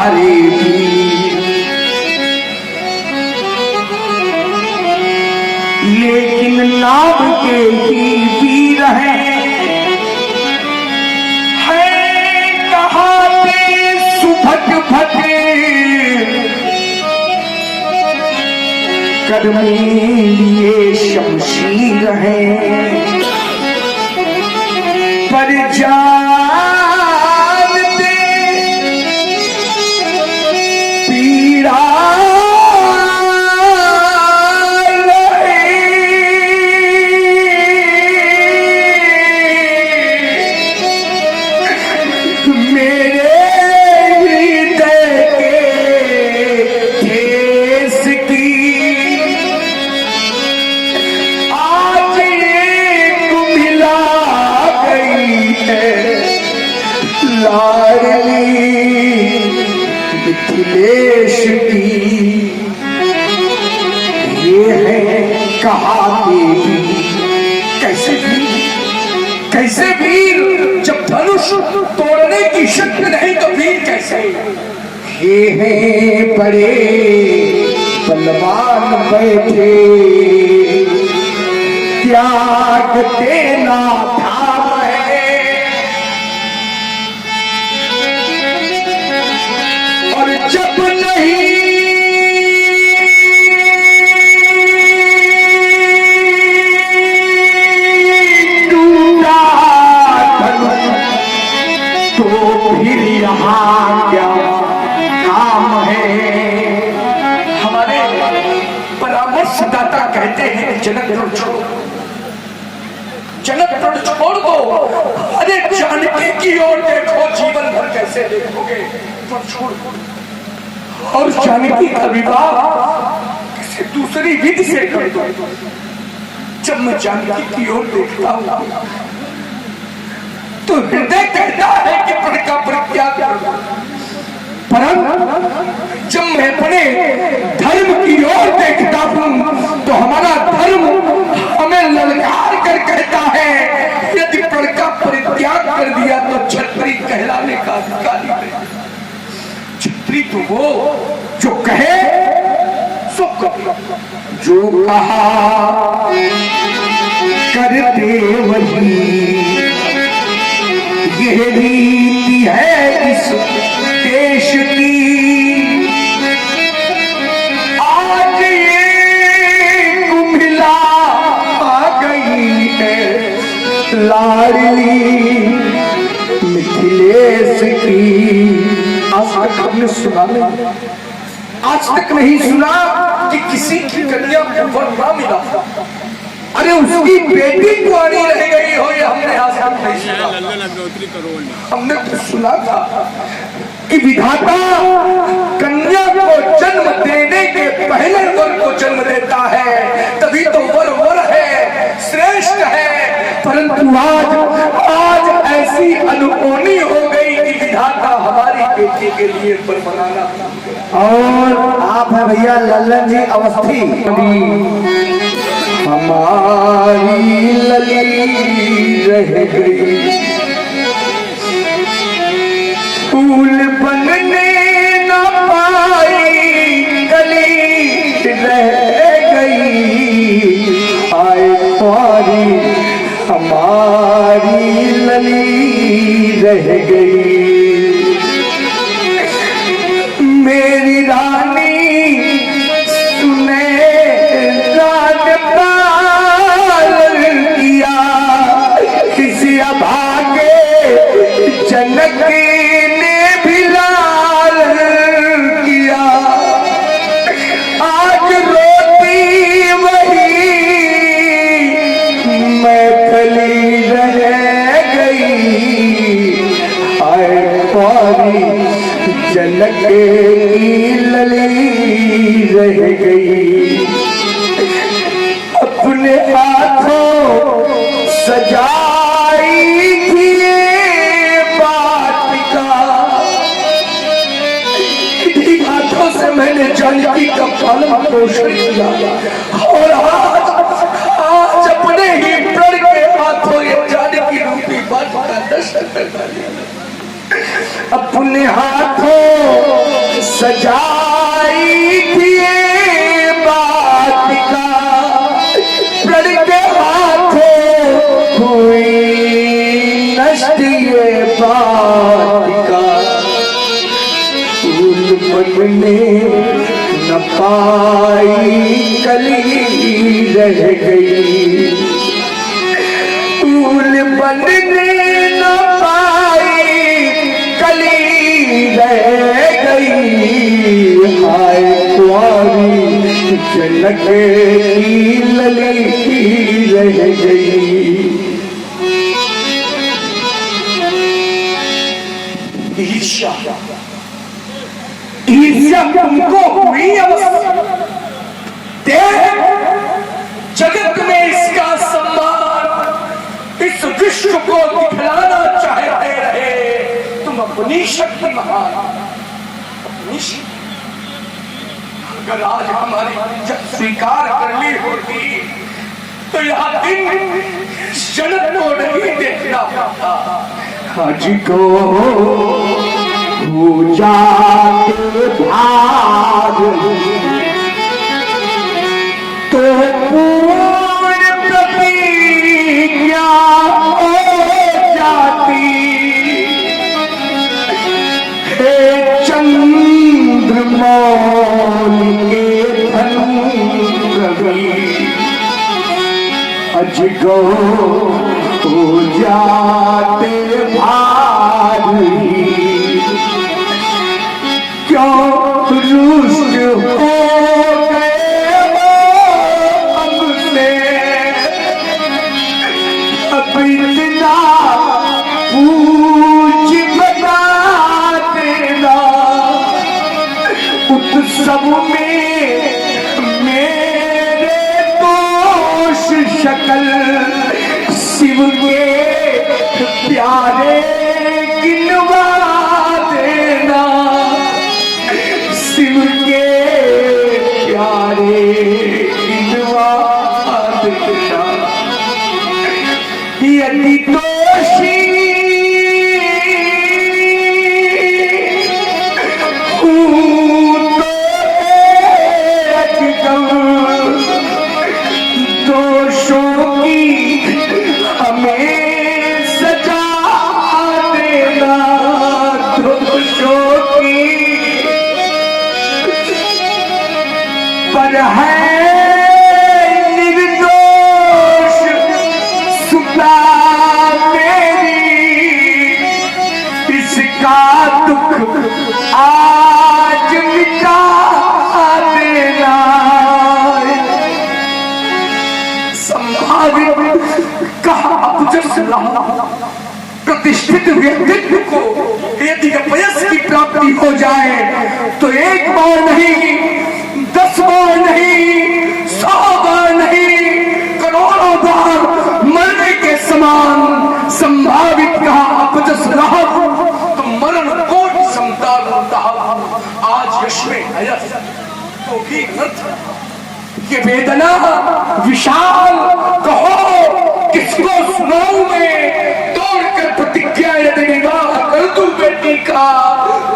हमारे वीर, लेकिन नाम के ही वीर हैं, कहाते सुभट भट कर्मे लिए शमशीर है, पर जानते पीड़ा मिथिलेश की, ये है कहाते वीर। कैसे वीर, जब धनुष तोड़ने की शक्ति नहीं तो वीर कैसे? ये हैं बड़े बलवान बैठे, त्याग देना धाम है, और जब नहीं टूटा धनुष तो फिर यहाँ क्या काम है? हमारे परामर्शदाता कहते हैं जनक छोड़ो, जनक छोड़ दो, अरे जानकी की ओर देखो, जीवन भर कैसे देखोगे, छोड़ दो। और जानकी का विवाह किसी दूसरी विधि से कर दो। जब मैं जानकी की ओर देखता हूँ तो हृदय कहता है कि प्रण का परित्याग कर दो, परंतु जब मैं अपने धर्म की ओर देखता हूँ तो हमारा धर्म हमें ललकार कर कहता है, यदि प्रण का परित्याग कर दिया तो छत्री कहलाने का अधिकारी है। छत्री तो वो जो कहे सो कहे, जो कहा करते वही, यह रीति है इस देश की। आज ये कुम्हिला आ गई है लाडली मिथिलेश की। आज तक हमने सुना नहीं, आज तक नहीं सुना कि किसी की कन्या को वर ना मिला, अरे उसकी बेटी कुंवारी रह गई हो, ये हमने आज तक नहीं सुना। हमने तो सुना था कि विधाता कन्या को जन्म देने के पहले वर को जन्म देता है, तभी तो वर वर है, श्रेष्ठ है। परंतु आज ऐसी अनहोनी हो गई कि विधाता हमारी बेटी के लिए वर बनाना। और आप है भैया लल्लन जी अवस्थी, हमारी लली रह गई, फूल बनने न पाई, कली रह गई, आए पारी हमारी लली रह गई। मेरी रानी सुने किया, किसी अभागे जनक ने भी लाल किया, आज रोती वही मैं खली रह गई, आए पारी जनक की लली रह गई। अपने हाथों सजाई थी वाटिका, इन्हीं हाथों से मैंने जानकी का पालन पोषण किया, और आज अपने ही प्रण के हाथों ये जानकी रूपी वाटिका दर्शन कर, अपने हाथों सजाई थी ये वाटिका, प्रण के हाथों हुई नष्ट ये वाटिका, फूल बनने न पाई कली रह गई, फूल बनने न पाई कली रह गई, हाय कुंवारी जनक की लली रह गई। ईर्ष्या ईर्ष्या तुमको हुई अवश्य, जगत में इसका सम्मान इस विश्व को दिखलाना चाहते रहे। तुम अपनी शक्ति महान, अपनी शक्ति अगर आज हमारी जब स्वीकार कर ली होती तो यह दिन जन्नत को नहीं देखना पड़ता। आज को पूजा के भाग तो पूर्ण प्रतिज्ञा हो जाती, हे चंद्रमा के धन रवि, अज गो हो जाते भारी, क्यों रुष्ट हो गए हमसे, अब इतना पूछ बता देना, उत्सव में मेरे दोष शकल शिव के प्यारे गिनवा देना, शिव के प्यारे गिनवा देना। यदि दोषी दोषों की हमें सजा देना, दोषों की पर है निर्दोष सुधा मेरी, इसका दुख आज मिटा देना। कहा प्रतिष्ठित व्यक्तित्व को यदि अपयश की प्राप्ति हो जाए तो एक बार नहीं, 10 बार नहीं, 100 बार नहीं, करोड़ों बार मरने के समान संभावित कहा अपयश रहा तो मरण कोट समता। आज यश में अयश तो भी ये वेदना विशाल कहो किसको सुनाऊं मैं, तोड़कर प्रतिज्ञा यदि विवाह कर दूं बेटी का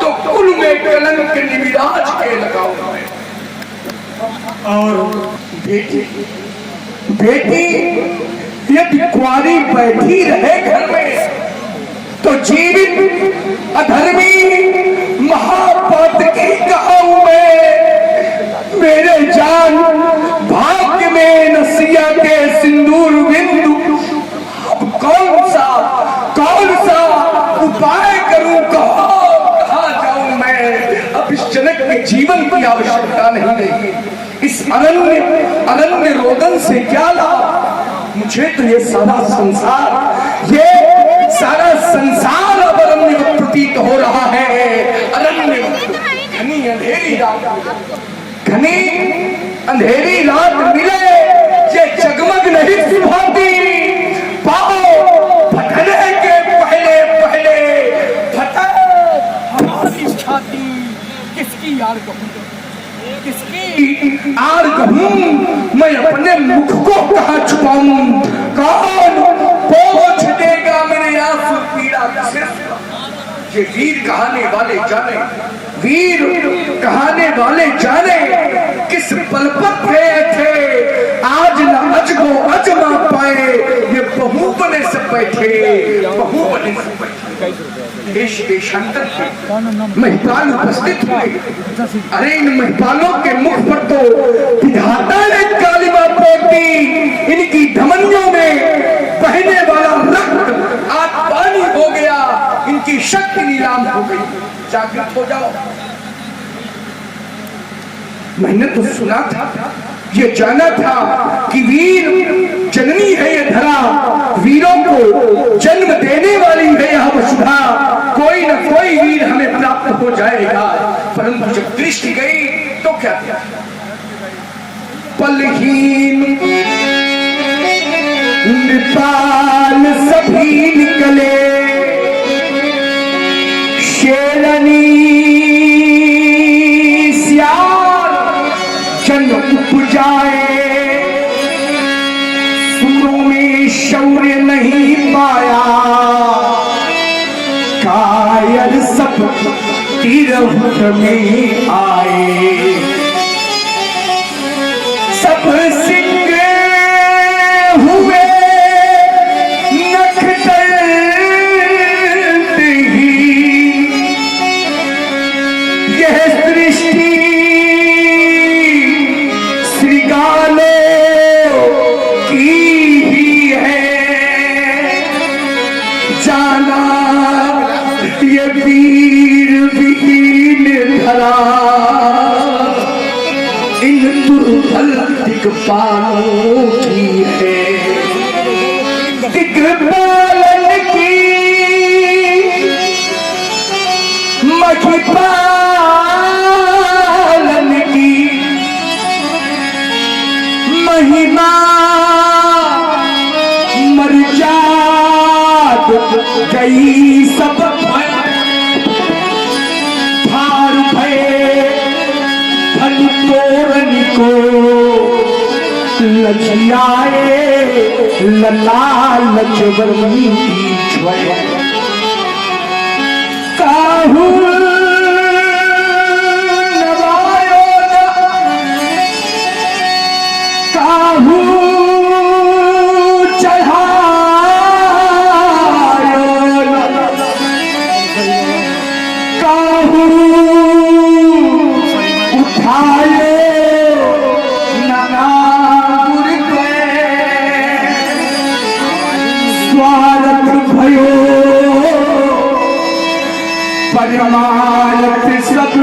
तो कुल में कलंक निविराज के लगाऊं मैं। और बेटी बेटी यदि कुंवारी बैठी रहे घर में तो जीवित अधर्मी महापातकी कहूं मैं। मेरे जान भाग्य में नसिया के सिंदूर बिंदु, अब कौन सा उपाय करूं, कहां जाऊं मैं। अब इस जनक के जीवन की आवश्यकता नहीं, इस अनन्य रोदन से क्या लाभ। मुझे तो ये सारा संसार अब अरण्य प्रतीत हो रहा है। अरण्य घनी अंधेरी रात मिले ये जगमग नहीं सुभाती, पाओ फटने के पहले फटा हमारी छाती। किसकी यार कहूं मैं अपने मुख को कहां छुपाऊं। कौन पोंछ देगा मेरे आंसू पीड़ा से। ये वीर कहाने वाले जाने, वीर कहाने वाले जाने किस पल पर गए थे, आज न अजगो अजमा पाए, ये बहू बने से बैठे, बहू बने से बैठे। देश देशांतर के महिपाल उपस्थित हुए। अरे इन महिपालों के मुख पर तो विधाता ने कालिमा पोती, इनकी धमनियों में बहने वाला रक्त आज पानी हो गया, इनकी शक्ति नीलाम हो गई। जागृत हो जाओ। मैंने तो सुना था, ये जाना था कि वीर जननी है ये धरा, वीरों को जन्म देने वाली है यह वसुधा, कोई न कोई वीर हमें प्राप्त हो जाएगा। परंतु जब दृष्टि गई तो क्या किया? पलहीन निपाल सभी निकले, शेरनी सियार जन उपजाए, सूरों में शौर्य नहीं पाया, कायल सब तिरहुत में आए, सब सिंह हुए नखदर्द ही, यह सृष्टि श्रृगालों की ही है, जाना ये वीर विहीन धरा, इन दुर्बल दिग्पालों की है, दिग्पालन की महिपालन की महिमा मर्याद गई सब भार भये धन तोरण को, लजियाए लालच वर्णी काहू नवायो काहू चढ़ायो, काहू उठायो परमानंद सब,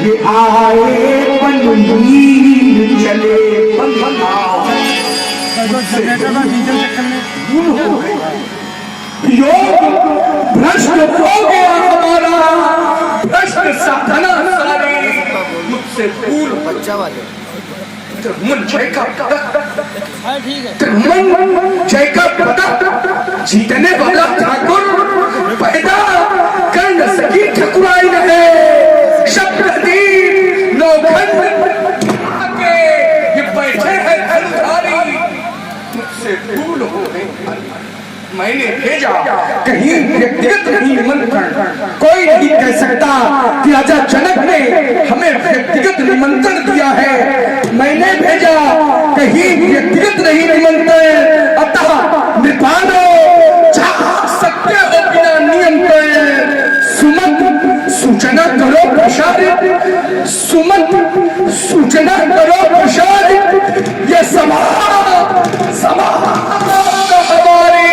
ये आए बनवीर चले योग भ्रष्ट हो गया हमारा, भ्रष्ट साधना सारी मुझसे पूर्व बच्चा वाले मन जय का मन जय का पता जीतने वाला ठाकुर पैदा कर न सकी ठकुराई रहे, शब्द दीप लोखंड के ये बैठे हैं धनुधारी, मुझसे भूल हो गई। मैंने भेजा कहीं व्यक्तिगत नहीं निमंत्रण, कोई नहीं कह सकता कि राजा जनक ने हमें व्यक्तिगत निमंत्रण दिया है। मैंने भेजा कहीं व्यक्तिगत नहीं निमंत्रण, अतः निपालो चाह सकते हो बिना नियम के, सुमत सूचना करो प्रसारित, सुमत सूचना करो प्रसारित, ये सभा सभा हमारी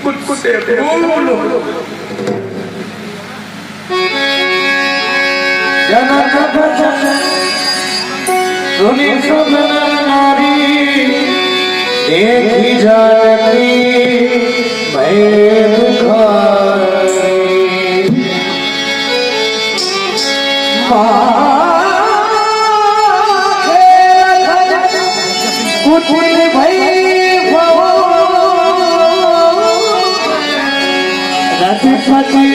कुछ से बोलो। जनक सुनी सुन नारी, देखी जाती मैं दुखारी, कुछ भई रतिपति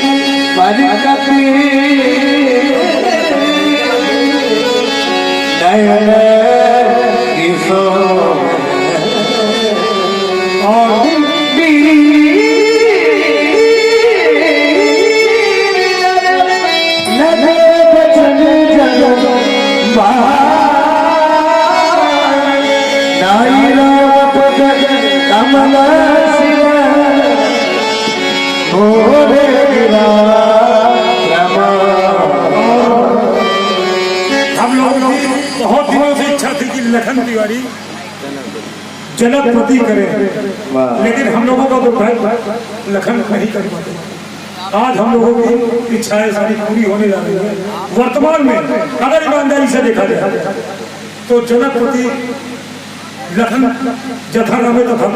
परिकति, नयन किशोर हम लोगों की बहुत दिनों से इच्छा थी कि लखन तिवारी जनपति करे, लेकिन हम लोगों का दुर्भाग्य लखन नहीं कर पाते। आज हम लोगों की इच्छाएं सारी पूरी होने जा रही है। वर्तमान में अगर ईमानदारी से देखा जाए तो जनपति लखन जथा नामे तथा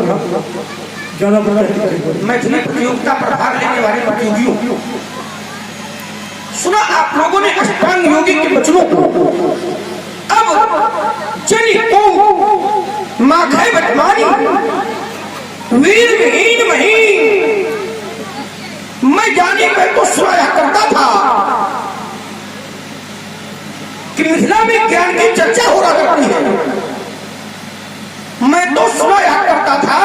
ज्यादा मैथिली प्रतियोगिता पर भाग लेने वाले प्रतियोगियों, सुना आप लोगों ने अष्टांग योगी के वचनों को। अब जनी को माखे बटमानी वीर विहीन महीन, मैं जानी मैं तो सुनाया करता था कि मिथिला में ज्ञान की चर्चा हो रहा करती है। मैं तो सुनाया करता था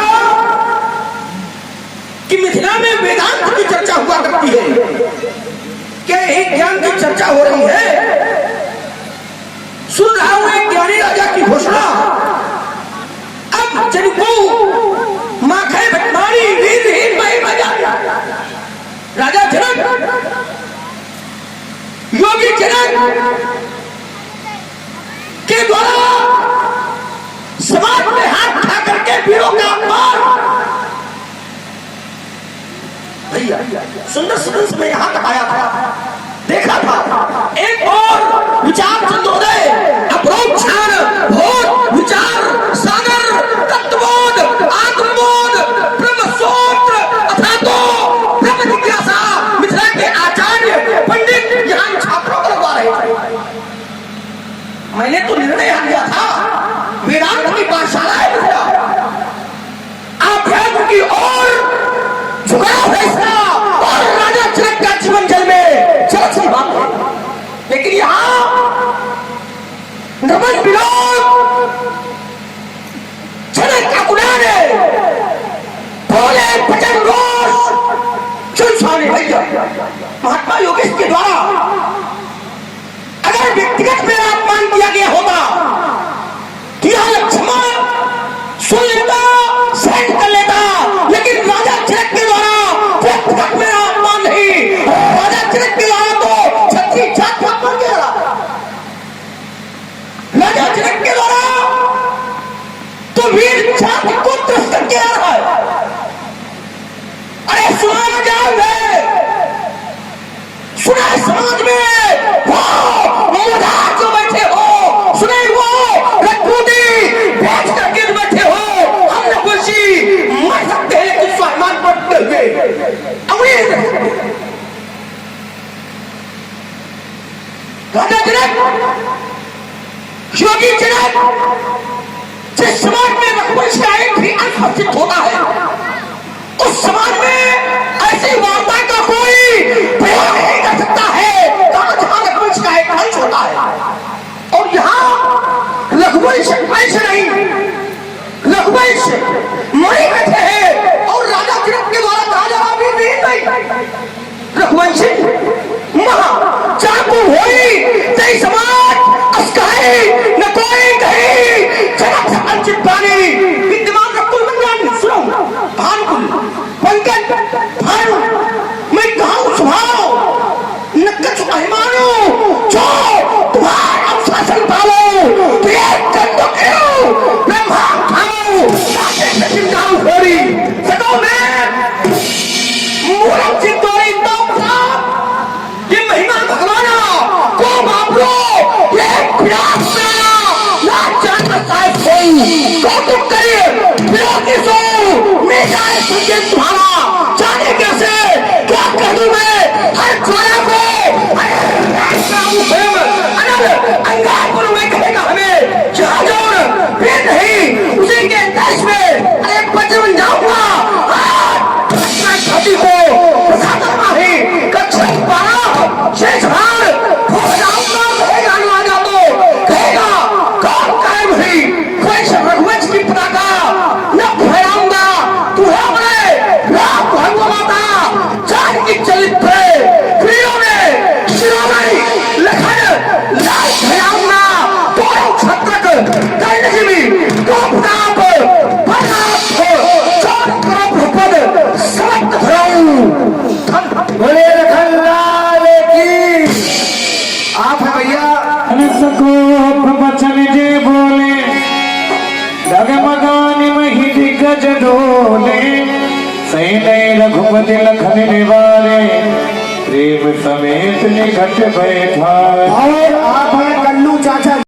कि मिथिला में वेदांत की चर्चा हुआ करती है। क्या यही ज्ञान की चर्चा हो रही है? सुन रहा हूं एक ज्ञानी राजा की घोषणा। अब जिनको माखे बटमारी वीरहीन महीन राजा जनक, योगी जनक के द्वारा समाज में हाथ उठा करके वीरों का अपमान। भैया सुंदर सुंदर से मैं यहां तक आया था, देखा था एक और विचार चंद्रोदय, अपरोक्षान भोग विचार सागर, तत्वबोध, आत्मबोध, ब्रह्म सूत्र अथा तो ब्रह्म जिज्ञासा मिथिला के आचार्य पंडित यहां छात्रों को लगवा रहे थे। मैंने तो निर्णय लिया था वेदांत की पाठशालाएं मिथिला आध्यात्म की ओर झुकाव है इसका, और राजा जनक का जीवन जल में चलती बात है। लेकिन यहाँ नमन विनोद जनक का गुलाम बोले भजन रोष सुनसाने। भैया महात्मा योगेश के द्वारा अगर व्यक्तिगत में अपमान किया गया होता कि यह लक्ष्मण सुन लेता, सहन कर लेता, लेकिन राजा जनक के द्वारा व्यक्तिगत में अपमान नहीं, राजा जनक के द्वारा तो क्षत्रिय जात का अपमान किया। राजा जनक के द्वारा तो वीर जाति को तिरस्कृत किया रहा है। अरे सुना जाए, सुना समाज में वो मोदा जो बैठे हो, सुने वो रघुदी भेज करके बैठे हो, हम नकुलसी मर सकते हैं लेकिन स्वाभिमान बढ़ते हुए अमीर। राजा जनक, योगी जनक, जिस समाज में रघुवंश का एक भी अंश अस्तित्व होता है, उस समाज में ऐसी वार्ता का कोई प्रयोग नहीं कर सकता है जहां रघुवंश का एक अंश होता है। और यहाँ रघुवंश अंश नहीं, रघुवंश मणि बैठे हैं और राजा जनक के द्वारा कहा जा रहा नहीं रघुवंशी महा चाकू होई तई समाज अस्काई न कोई कही जनक से वंचित पानी विद्यमान रकुल मंगलान सुनो भानुकुल पंकज भानु मैं कहूं स्वभाव न कछु अहिमानो जो तुम्हारा अनुशासन पालो तो एक चंदो क्यों ब्रह्मा खाओ साथे में चिंताओं होरी सदों में मूलम चिंतोरी तोपसा ये महिमा भगवाना को बापरो ये फिराक मेरा ना जानता साहिब कोई कौतुक करिए विरोधी सो मैं जाए सुनके तुम्हारा जाने कैसे क्या कर दूं मैं हर चोरा को अंगापुर में कहेगा हमें जहाँ जोड़ फिर नहीं उसी के देश में अरे बचपन जाऊंगा छाती को बसाता नहीं कक्षा 12 शेष भार हो जाऊंगा कहेगा अनुवादा तो कहेगा कौन कायम हुई कोई रघुवंश की पताका न फहराऊंगा तू है बड़े राम भगवा माता जान की चलित पे प्रियों में शिरोमणि लखन लाल फहराऊंगा दोनों छत्रक दंडजीवी दो प्रताप प्रताप चौर प्रभु पद समस्त भराऊं बोले लखन आप है भैया सको प्रवचन जे बोले डगमगानी मही दिग्गज डोले सैन्य रघुपति लखन निवारे प्रेम समेत निकट बैठा। और